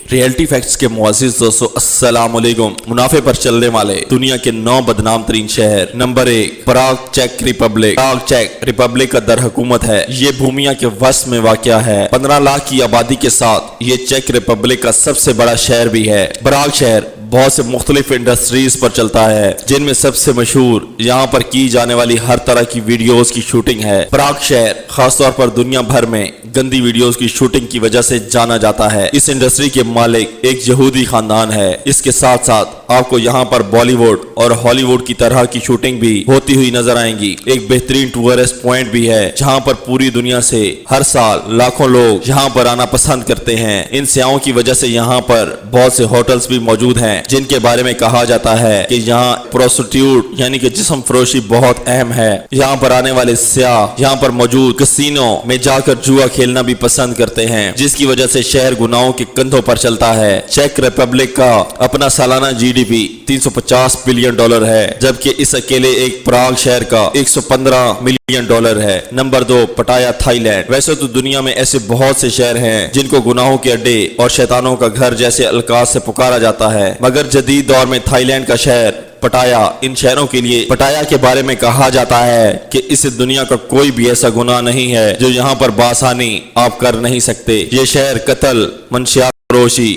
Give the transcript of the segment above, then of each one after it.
Reality facts के मुअज़्ज़िज़ दोस्तों अस्सलाम वालेकुम। मुनाफे पर चलने वाले दुनिया के 9 बदनाम तरीन शहर। नंबर 1, पराग चेक रिपब्लिक। पराग चेक रिपब्लिक का दर हुकूमत है। ये भूमिया के वस्त में वाक़या है। 15 लाख की आबादी के साथ ये चेक रिपब्लिक का सबसे बड़ा शहर भी है। पराग शहर बहुत से मुख्तलिफ इंडस्ट्रीज पर चलता है, जिनमें सबसे मशहूर यहाँ पर की जाने वाली हर तरह की वीडियोस की शूटिंग है। पराग शहर खासतौर पर दुनिया भर में गंदी वीडियोस की शूटिंग की वजह से जाना जाता है। इस इंडस्ट्री के मालिक एक यहूदी खानदान है। इसके साथ साथ आपको यहाँ पर बॉलीवुड और हॉलीवुड की तरह की शूटिंग भी होती हुई नजर आएंगी। एक बेहतरीन टूरिस्ट पॉइंट भी है, जहाँ पर पूरी दुनिया से हर साल लाखों लोग यहाँ पर आना पसंद करते हैं। इन सियाहों की वजह से यहाँ पर बहुत से होटल्स भी मौजूद हैं, जिनके बारे में कहा जाता है कि यहाँ प्रोस्टिट्यूट यानी कि जिस्म फरोशी बहुत अहम है। यहाँ पर आने वाले सियाह यहाँ पर मौजूद कैसीनो में जाकर जुआ खेलना भी पसंद करते हैं, जिसकी वजह से शहर गुनाहों के कंधों पर चलता है। चेक रिपब्लिक का अपना सालाना GDP 350 बिलियन डॉलर है, जबकि इस अकेले एक पराग शहर का 115 मिलियन डॉलर है। नंबर 2, पटाया थाईलैंड। वैसे तो दुनिया में ऐसे बहुत से शहर हैं जिनको गुनाहों के अड्डे और शैतानों का घर जैसे अल्काज से पुकारा जाता है, मगर जदीद दौर में थाईलैंड का शहर पटाया इन शहरों के लिए पटाया के बारे में कहा जाता है कि इस दुनिया का कोई भी ऐसा गुनाह नहीं है जो यहाँ पर बासानी आप कर नहीं सकते। ये शहर कत्ल, मंशियात फरोशी,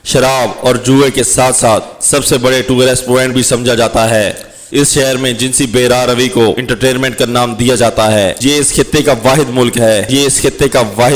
शराब और जुए के साथ साथ सबसे बड़े टूरिस्ट पॉइंट भी समझा जाता है। इस शहर में जिनसी बेरारवी को इंटरटेनमेंट का नाम दिया जाता है। ये इस खित्ते का वाहिद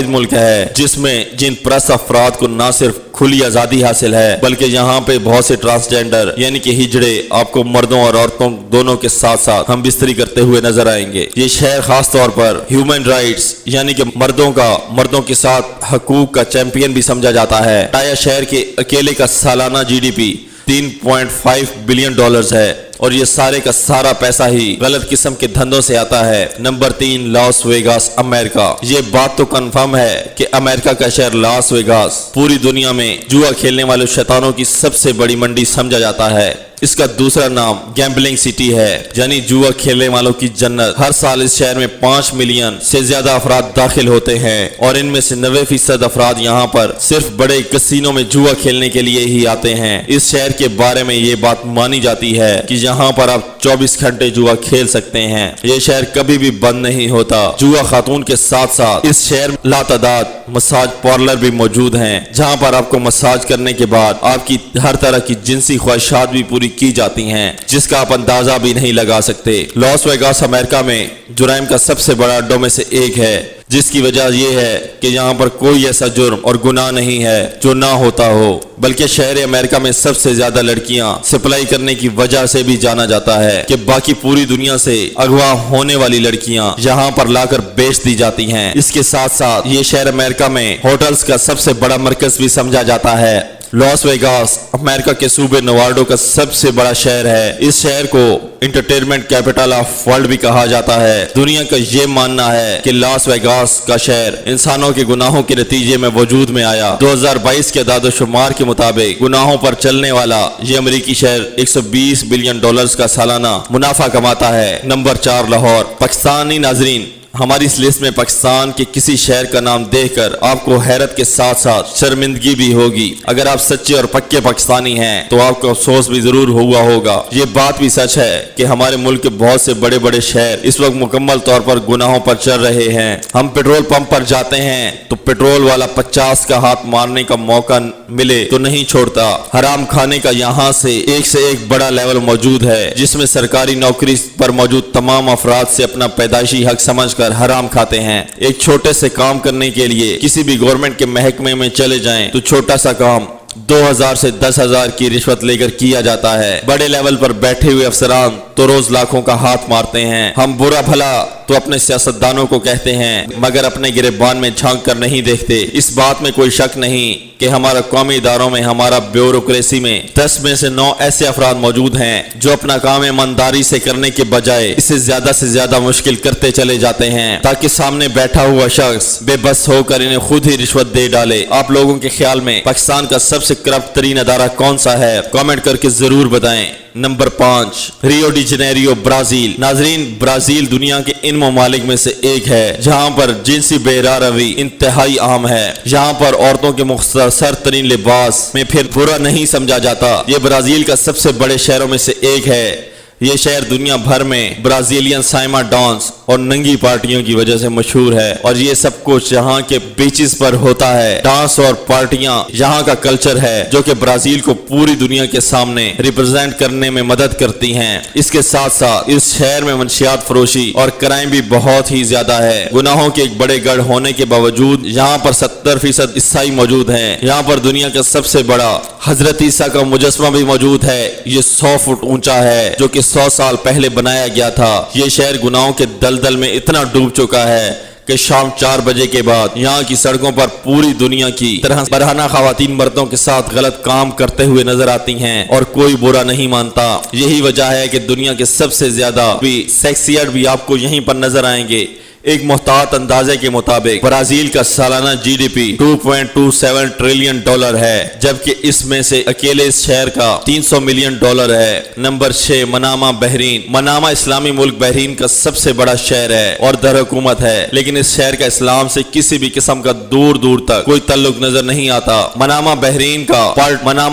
मुल्क है जिसमें जिन परस्त अफराद को न सिर्फ खुली आजादी हासिल है, बल्कि यहाँ पे बहुत से ट्रांसजेंडर यानी कि हिजड़े आपको मर्दों और औरतों दोनों के साथ साथ हम बिस्तरी करते हुए नजर आएंगे। ये शहर खास तौर पर ह्यूमन राइट्स यानी कि मर्दों के साथ हकूक का चैंपियन भी समझा जाता है। पटाया शहर के अकेले का सालाना GDP 3.5 बिलियन डॉलर्स है, और ये सारे का सारा पैसा ही गलत किस्म के धंधों से आता है। Number 3, Las Vegas America. ये बात तो कंफर्म है कि अमेरिका का शहर लास वेगास पूरी दुनिया में जुआ खेलने वाले शैतानों की सबसे बड़ी मंडी समझा जाता है। इसका दूसरा नाम गैम्बलिंग सिटी है, यानी जुआ खेलने वालों की जन्नत। हर साल इस शहर में 5 मिलियन से ज्यादा अफराद दाखिल होते हैं, और इनमें से 90% अफराद यहाँ पर सिर्फ बड़े कैसीनो में जुआ खेलने के लिए ही आते हैं। इस शहर के बारे में ये बात मानी जाती है कि यहाँ पर आप 24 घंटे जुआ खेल सकते हैं। ये शहर कभी भी बंद नहीं होता। जुआ खातून के साथ साथ इस शहर में लातादाद मसाज पार्लर भी मौजूद हैं, जहाँ पर आपको मसाज करने के बाद आपकी हर तरह की जिनसी ख्वाहिशात भी पूरी की जाती हैं, जिसका आप अंदाजा भी नहीं लगा सकते। लॉस वेगास अमेरिका में जुराइम का सबसे बड़ा अड्डों में से एक है, जिसकी वजह यह है कि यहाँ पर कोई ऐसा जुर्म और गुनाह नहीं है जो ना होता हो, बल्कि शहर अमेरिका में सबसे ज्यादा लड़कियां सप्लाई करने की वजह से भी जाना जाता है कि बाकी पूरी दुनिया से अगवा होने वाली लड़कियां यहाँ पर लाकर बेच दी जाती हैं। इसके साथ साथ ये शहर अमेरिका में होटल्स का सबसे बड़ा मरकज भी समझा जाता है। लॉस वेगास अमेरिका के सूबे नवार्डो का सबसे बड़ा शहर है। इस शहर को इंटरटेनमेंट कैपिटल ऑफ वर्ल्ड भी कहा जाता है। दुनिया का ये मानना है कि लॉस वेगास का शहर इंसानों के गुनाहों के नतीजे में वजूद में आया। 2022 के आदाद-ओ-शुमार के मुताबिक गुनाहों पर चलने वाला ये अमेरिकी शहर 120 बिलियन डॉलर्स का सालाना मुनाफा कमाता है। नंबर 4, लाहौर। पाकिस्तानी नाजरीन, हमारी इस लिस्ट में पाकिस्तान के किसी शहर का नाम देखकर आपको हैरत के साथ साथ शर्मिंदगी भी होगी। अगर आप सच्चे और पक्के पाकिस्तानी हैं तो आपको अफसोस भी जरूर हुआ होगा। ये बात भी सच है कि हमारे मुल्क के बहुत से बड़े बड़े शहर इस वक्त मुकम्मल तौर पर गुनाहों पर चल रहे हैं। हम पेट्रोल पंप पर जाते हैं तो पेट्रोल वाला 50 का हाथ मारने का मौका मिले तो नहीं छोड़ता। हराम खाने का यहाँ से एक बड़ा लेवल मौजूद है, जिसमें सरकारी नौकरी पर मौजूद तमाम अफराद से अपना पैदाइशी हक समझ हराम खाते हैं। एक छोटे से काम करने के लिए किसी भी गवर्नमेंट के महकमे में चले जाएं तो छोटा सा काम 2000 से 10,000 की रिश्वत लेकर किया जाता है। बड़े लेवल पर बैठे हुए अफसरान तो रोज लाखों का हाथ मारते हैं। हम बुरा भला तो अपने सियासतदानों को कहते हैं, मगर अपने गिरबान में झांक कर नहीं देखते। इस बात में कोई शक नहीं कि हमारा कौमी इदारों में, हमारा ब्यूरोक्रेसी में 10 में से 9 ऐसे अफराद मौजूद हैं जो अपना काम ईमानदारी से करने के बजाय इसे ज्यादा से ज्यादा मुश्किल करते चले जाते हैं, ताकि सामने बैठा हुआ शख्स बेबस होकर इन्हें खुद ही रिश्वत दे डाले। आप लोगों के ख्याल में पाकिस्तान का सबसे करप्ट तरीन अदारा कौन सा है? कमेंट करके जरूर बताएं। Number 5, Rio de Janeiro, Brazil. नाजरीन, ब्राजील दुनिया के इन ममालिक में से एक है जहां पर जिनसी बेरा रवि इंतहाई आम है। यहाँ पर औरतों के मुख्तसर तरीन लिबास में फिर बुरा नहीं समझा जाता। ये ब्राजील का सबसे बड़े शहरों में से एक है। ये शहर दुनिया भर में ब्राजीलियन साइमा डांस और नंगी पार्टियों की वजह से मशहूर है, और ये सब कुछ यहाँ के बीचेस पर होता है। डांस और पार्टियां यहाँ का कल्चर है जो कि ब्राजील को पूरी दुनिया के सामने रिप्रेजेंट करने में मदद करती हैं। इसके साथ साथ इस शहर में मंशियात फरोशी और क्राइम भी बहुत ही ज्यादा है। गुनाहों के एक बड़े गढ़ होने के बावजूद यहाँ पर 70% ईसाई मौजूद हैं। यहाँ पर दुनिया का सबसे बड़ा हजरत ईसा का मुजस्समा भी मौजूद है। ये 100 फुट ऊंचा है जो कि 100 साल पहले बनाया गया था। ये शहर गुनाहों के दलदल में इतना डूब चुका है कि शाम 4 बजे के बाद यहाँ की सड़कों पर पूरी दुनिया की तरह बरहना खवातीन मर्दों के साथ गलत काम करते हुए नजर आती हैं और कोई बुरा नहीं मानता। यही वजह है कि दुनिया के सबसे ज्यादा भी सेक्सियड भी आपको यहीं पर नजर आएंगे। एक मुहतात अंदाजे के मुताबिक ब्राजील का सालाना जीडीपी 2.27 ट्रिलियन डॉलर है, जबकि इसमें से अकेले इस शहर का 300 मिलियन डॉलर है। Number 6, Manama, Bahrain. मनामा इस्लामी मुल्क बहरीन का सबसे बड़ा शहर है और दरहुकूमत है, लेकिन इस शहर का इस्लाम से किसी भी किस्म का दूर दूर तक कोई ताल्लुक नजर नहीं आता। मनामा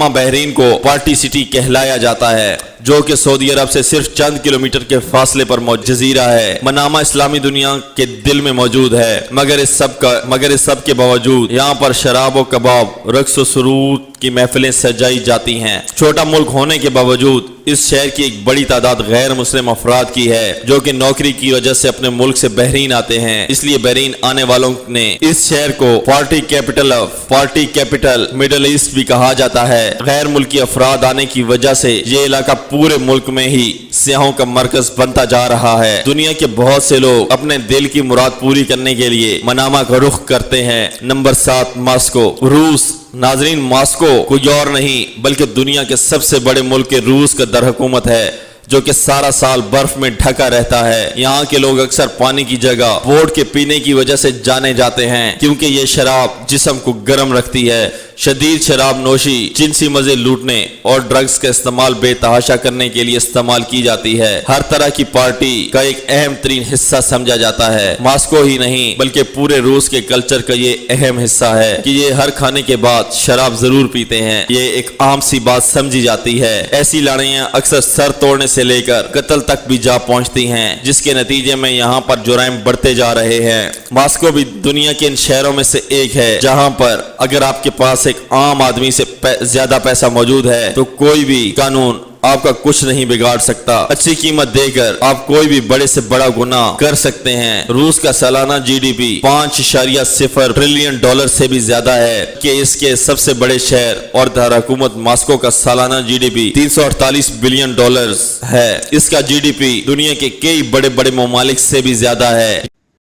बहरीन को पार्टी सिटी कहलाया जाता है, जो कि सऊदी अरब से सिर्फ चंद किलोमीटर के फासले पर जजीरा है। मनामा इस्लामी दुनिया के दिल में मौजूद है, मगर इस सब के बावजूद यहाँ पर शराब और कबाब, रक्स और सुरूद की महफिलें सजाई जाती हैं। छोटा मुल्क होने के बावजूद इस शहर की एक बड़ी तादाद गैर मुस्लिम अफराद की है जो कि नौकरी की वजह से अपने मुल्क से बहरीन आते हैं। इसलिए बहरीन आने वालों ने इस शहर को पार्टी कैपिटल मिडल ईस्ट भी कहा जाता है। गैर मुल्की अफराद आने की वजह से ये इलाका पूरे मुल्क में ही सियाहों का मरकज बनता जा रहा है। दुनिया के बहुत से लोग अपने दिल की मुराद पूरी करने के लिए मनामा का रुख करते हैं। नंबर 7, मॉस्को, रूस। नाजरीन, मॉस्को कोई और नहीं बल्कि दुनिया के सबसे बड़े मुल्क के रूस का दरहुकूमत है, जो कि सारा साल बर्फ में ढका रहता है। यहाँ के लोग अक्सर पानी की जगह वोट के पीने की वजह से जाने जाते हैं, क्योंकि ये शराब जिस्म को गर्म रखती है। शदीद शराब नोशी, जिनसी मजे लूटने और ड्रग्स का इस्तेमाल बेतहाशा करने के लिए इस्तेमाल की जाती है। हर तरह की पार्टी का एक अहम तरीन हिस्सा समझा जाता है। मॉस्को ही नहीं बल्कि पूरे रूस के कल्चर का ये अहम हिस्सा है कि ये हर खाने के बाद शराब जरूर पीते हैं। ये एक आम सी बात समझी जाती है। ऐसी लड़ाइयाँ अक्सर सर तोड़ने से लेकर कत्ल तक भी जा पहुंचती हैं, जिसके नतीजे में यहाँ पर जुराइम बढ़ते जा रहे हैं। मॉस्को भी दुनिया के इन शहरों में से एक है जहाँ पर अगर आपके पास एक आम आदमी से ज्यादा पैसा मौजूद है तो कोई भी कानून आपका कुछ नहीं बिगाड़ सकता। अच्छी कीमत देकर आप कोई भी बड़े से बड़ा गुनाह कर सकते हैं। रूस का सालाना जीडीपी 5.0 ट्रिलियन डॉलर से भी ज्यादा है कि इसके सबसे बड़े शहर और दारकूमत मॉस्को का सालाना जीडीपी 348 बिलियन डॉलर है। इसका जीडीपी दुनिया के कई बड़े बड़े ममालिक से भी ज्यादा है।